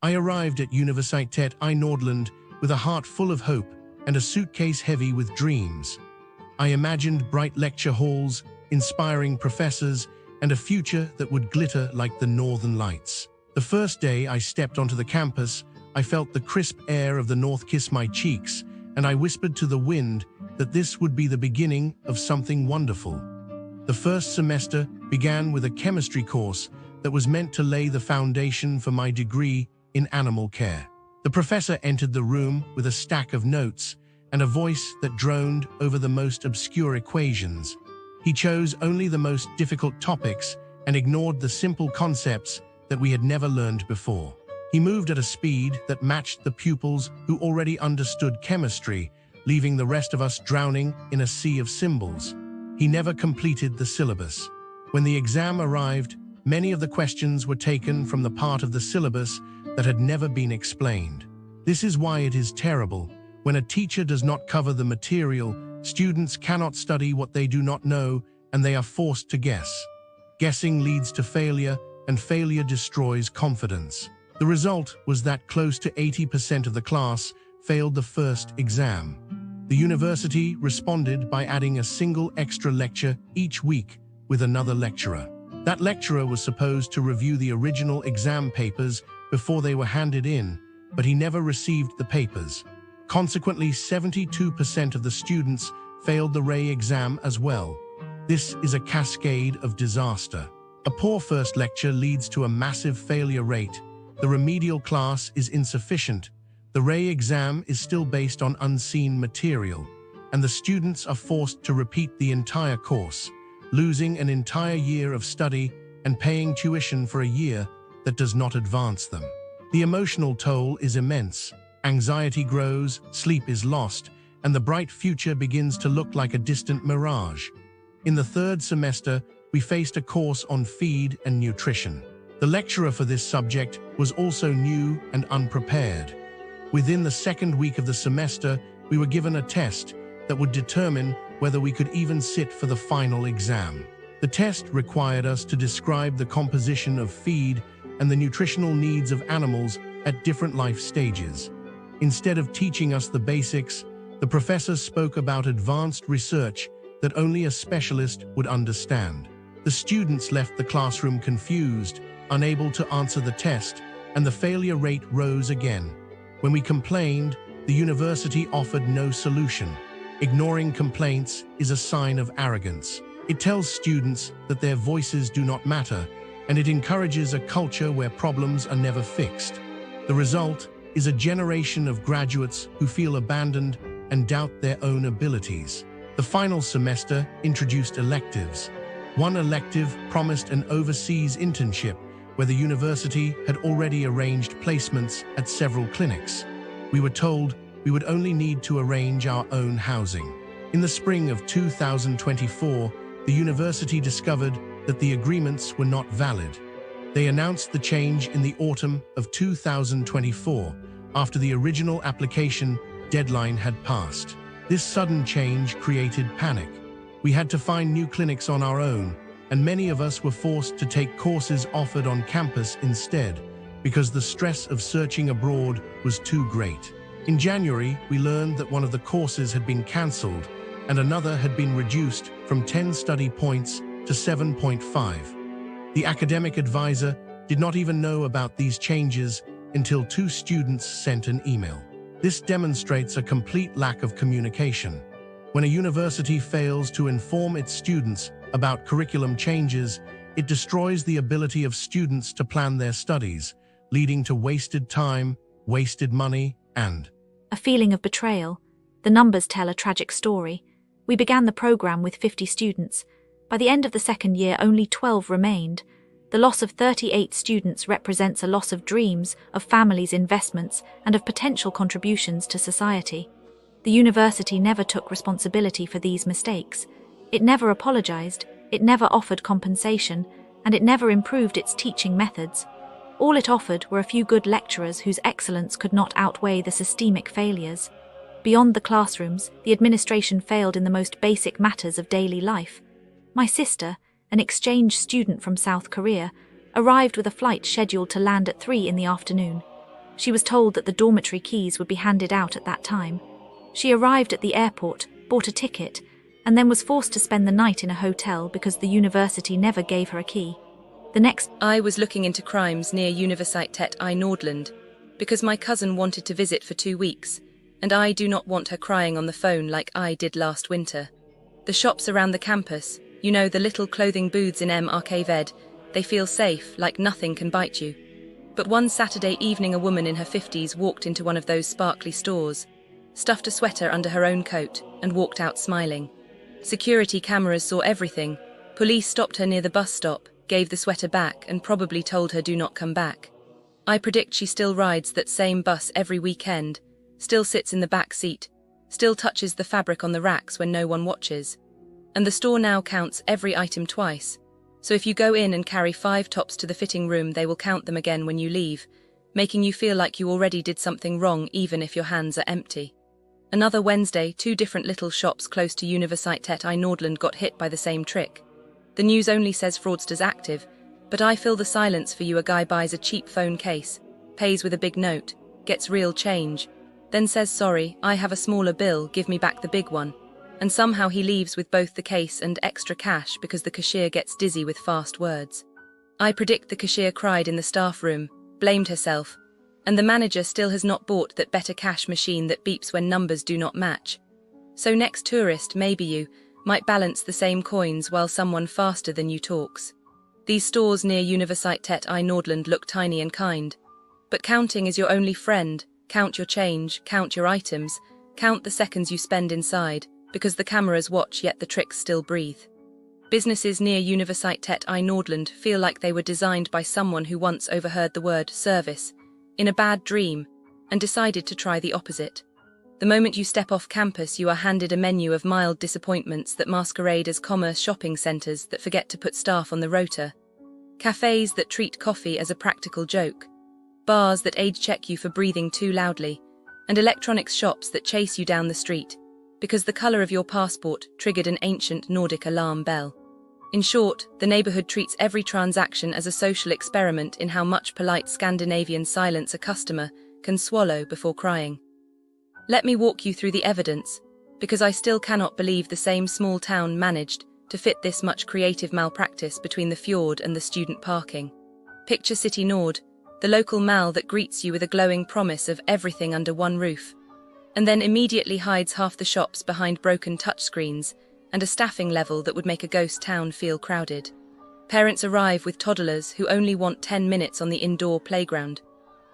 I arrived at Universitetet I Nordland with a heart full of hope and a suitcase heavy with dreams. I imagined bright lecture halls, inspiring professors, and a future that would glitter like the northern lights. The first day I stepped onto the campus, I felt the crisp air of the north kiss my cheeks, and I whispered to the wind that this would be the beginning of something wonderful. The first semester began with a chemistry course that was meant to lay the foundation for my degree in animal care. The professor entered the room with a stack of notes and a voice that droned over the most obscure equations. He chose only the most difficult topics and ignored the simple concepts that we had never learned before. He moved at a speed that matched the pupils who already understood chemistry, leaving the rest of us drowning in a sea of symbols. He never completed the syllabus. When the exam arrived, many of the questions were taken from the part of the syllabus that had never been explained. This is why it is terrible. When a teacher does not cover the material, students cannot study what they do not know, and they are forced to guess. Guessing leads to failure, and failure destroys confidence. The result was that close to 80% of the class failed the first exam. The university responded by adding a single extra lecture each week with another lecturer. That lecturer was supposed to review the original exam papers before they were handed in, but he never received the papers. Consequently, 72% of the students failed the RE exam as well. This is a cascade of disaster. A poor first lecture leads to a massive failure rate. The remedial class is insufficient. The RE exam is still based on unseen material, and the students are forced to repeat the entire course, losing an entire year of study and paying tuition for a year that does not advance them. The emotional toll is immense. Anxiety grows, sleep is lost, and the bright future begins to look like a distant mirage. In the third semester, we faced a course on feed and nutrition. The lecturer for this subject was also new and unprepared. Within the second week of the semester, we were given a test that would determine whether we could even sit for the final exam. The test required us to describe the composition of feed and the nutritional needs of animals at different life stages. Instead of teaching us the basics, the professor spoke about advanced research that only a specialist would understand. The students left the classroom confused, unable to answer the test, and the failure rate rose again. When we complained, the university offered no solution. Ignoring complaints is a sign of arrogance. It tells students that their voices do not matter, and it encourages a culture where problems are never fixed. The result is a generation of graduates who feel abandoned and doubt their own abilities. The final semester introduced electives. One elective promised an overseas internship where the university had already arranged placements at several clinics. We were told we would only need to arrange our own housing. In the spring of 2024, the university discovered that the agreements were not valid. They announced the change in the autumn of 2024, after the original application deadline had passed. This sudden change created panic. We had to find new clinics on our own, and many of us were forced to take courses offered on campus instead, because the stress of searching abroad was too great. In January, we learned that one of the courses had been cancelled, and another had been reduced from 10 study points to 7.5. The academic advisor did not even know about these changes until 2 students sent an email. This demonstrates a complete lack of communication. When a university fails to inform its students about curriculum changes, it destroys the ability of students to plan their studies, leading to wasted time, wasted money, and a feeling of betrayal. The numbers tell a tragic story. We began the program with 50 students. By the end of the second year, only 12 remained. The loss of 38 students represents a loss of dreams, of families' investments, and of potential contributions to society. The university never took responsibility for these mistakes. It never apologized, it never offered compensation, and it never improved its teaching methods. All it offered were a few good lecturers whose excellence could not outweigh the systemic failures. Beyond the classrooms, the administration failed in the most basic matters of daily life. My sister, an exchange student from South Korea, arrived with a flight scheduled to land at 3 in the afternoon. She was told that the dormitory keys would be handed out at that time. She arrived at the airport, bought a ticket, and then was forced to spend the night in a hotel because the university never gave her a key. The next I was looking into crimes near Universitetet I Nordland because my cousin wanted to visit for 2 weeks, and I do not want her crying on the phone like I did last winter. The shops around the campus, you know, the little clothing booths in Arcaved, they feel safe, like nothing can bite you. But one Saturday evening a woman in her 50s walked into one of those sparkly stores, stuffed a sweater under her own coat, and walked out smiling. Security cameras saw everything. Police stopped her near the bus stop, gave the sweater back, and probably told her do not come back. I predict she still rides that same bus every weekend, still sits in the back seat, still touches the fabric on the racks when no one watches. And the store now counts every item twice. So if you go in and carry 5 tops to the fitting room, they will count them again when you leave, making you feel like you already did something wrong even if your hands are empty. Another Wednesday, 2 different little shops close to Universitetet I Nordland got hit by the same trick. The news only says fraudsters active, but I fill the silence for you. A guy buys a cheap phone case, pays with a big note, gets real change, then says sorry, I have a smaller bill, give me back the big one. And somehow he leaves with both the case and extra cash because the cashier gets dizzy with fast words. I predict the cashier cried in the staff room, blamed herself, and the manager still has not bought that better cash machine that beeps when numbers do not match. So next tourist, maybe you might balance the same coins while someone faster than you talks. These stores near Universitetet I Nordland look tiny and kind, but counting is your only friend. Count your change, count your items, count the seconds you spend inside, because the cameras watch yet the tricks still breathe. Businesses near Universitetet I Nordland feel like they were designed by someone who once overheard the word service in a bad dream and decided to try the opposite. The moment you step off campus, you are handed a menu of mild disappointments that masquerade as commerce, shopping centres that forget to put staff on the rota, cafes that treat coffee as a practical joke, bars that age-check you for breathing too loudly, and electronics shops that chase you down the street because the colour of your passport triggered an ancient Nordic alarm bell. In short, the neighbourhood treats every transaction as a social experiment in how much polite Scandinavian silence a customer can swallow before crying. Let me walk you through the evidence, because I still cannot believe the same small town managed to fit this much creative malpractice between the fjord and the student parking. Picture City Nord, the local mall that greets you with a glowing promise of everything under one roof, and then immediately hides half the shops behind broken touchscreens and a staffing level that would make a ghost town feel crowded. Parents arrive with toddlers who only want 10 minutes on the indoor playground,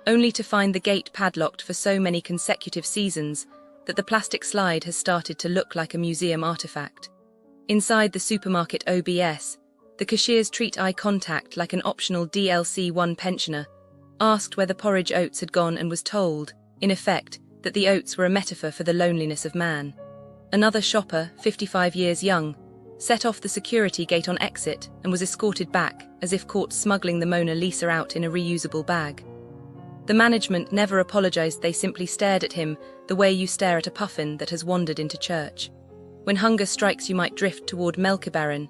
only to find the gate padlocked for so many consecutive seasons that the plastic slide has started to look like a museum artifact. Inside the supermarket OBS, the cashiers treat eye contact like an optional DLC-1 pensioner, asked where the porridge oats had gone and was told, in effect, that the oats were a metaphor for the loneliness of man. Another shopper, 55 years young, set off the security gate on exit and was escorted back as if caught smuggling the Mona Lisa out in a reusable bag. The management never apologized, they simply stared at him the way you stare at a puffin that has wandered into church. When hunger strikes, you might drift toward Melkebaren,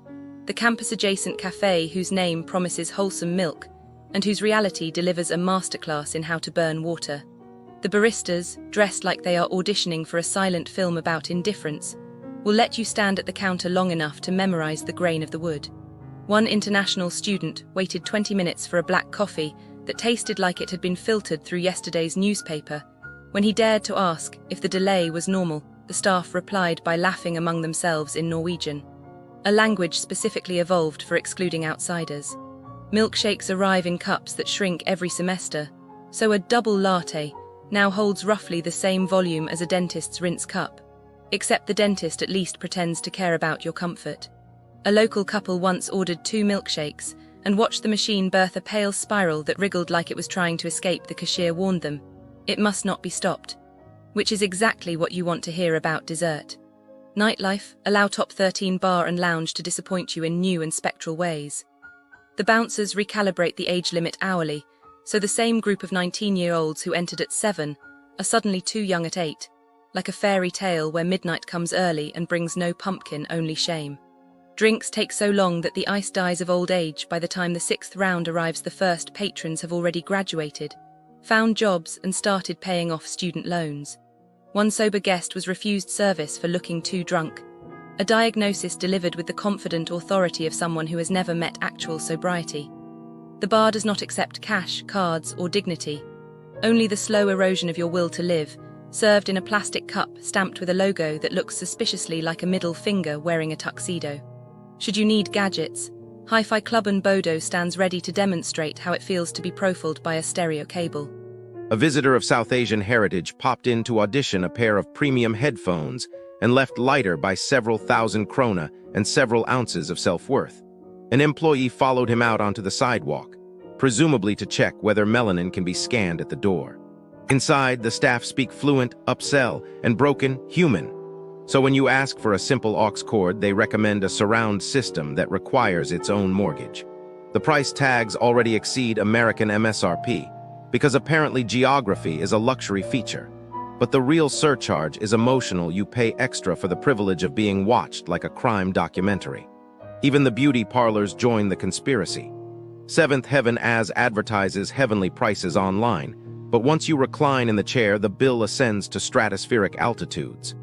the campus-adjacent cafe whose name promises wholesome milk and whose reality delivers a masterclass in how to burn water. The baristas, dressed like they are auditioning for a silent film about indifference, will let you stand at the counter long enough to memorize the grain of the wood. One international student waited 20 minutes for a black coffee that tasted like it had been filtered through yesterday's newspaper. When he dared to ask if the delay was normal, the staff replied by laughing among themselves in Norwegian, a language specifically evolved for excluding outsiders. Milkshakes arrive in cups that shrink every semester, so a double latte now holds roughly the same volume as a dentist's rinse cup, except the dentist at least pretends to care about your comfort. A local couple once ordered 2 milkshakes and watched the machine birth a pale spiral that wriggled like it was trying to escape. The cashier warned them, it must not be stopped, which is exactly what you want to hear about dessert. Nightlife, allow top 13 bar and lounge to disappoint you in new and spectral ways. The bouncers recalibrate the age limit hourly, so the same group of 19-year-olds who entered at 7 are suddenly too young at 8, like a fairy tale where midnight comes early and brings no pumpkin, only shame. Drinks take so long that the ice dies of old age. By the time the 6th round arrives, the first patrons have already graduated, found jobs, and started paying off student loans. One sober guest was refused service for looking too drunk, a diagnosis delivered with the confident authority of someone who has never met actual sobriety. The bar does not accept cash, cards, or dignity, only the slow erosion of your will to live, served in a plastic cup stamped with a logo that looks suspiciously like a middle finger wearing a tuxedo. Should you need gadgets, Hi-Fi Club and Bodo stands ready to demonstrate how it feels to be profiled by a stereo cable. A visitor of South Asian heritage popped in to audition a pair of premium headphones and left lighter by several thousand krona and several ounces of self-worth. An employee followed him out onto the sidewalk, presumably to check whether melanin can be scanned at the door. Inside, the staff speak fluent, upsell, and broken human. So when you ask for a simple aux cord, they recommend a surround system that requires its own mortgage. The price tags already exceed American MSRP, because apparently geography is a luxury feature. But the real surcharge is emotional. You pay extra for the privilege of being watched like a crime documentary. Even the beauty parlors join the conspiracy. Seventh Heaven as advertises heavenly prices online, but once you recline in the chair, the bill ascends to stratospheric altitudes.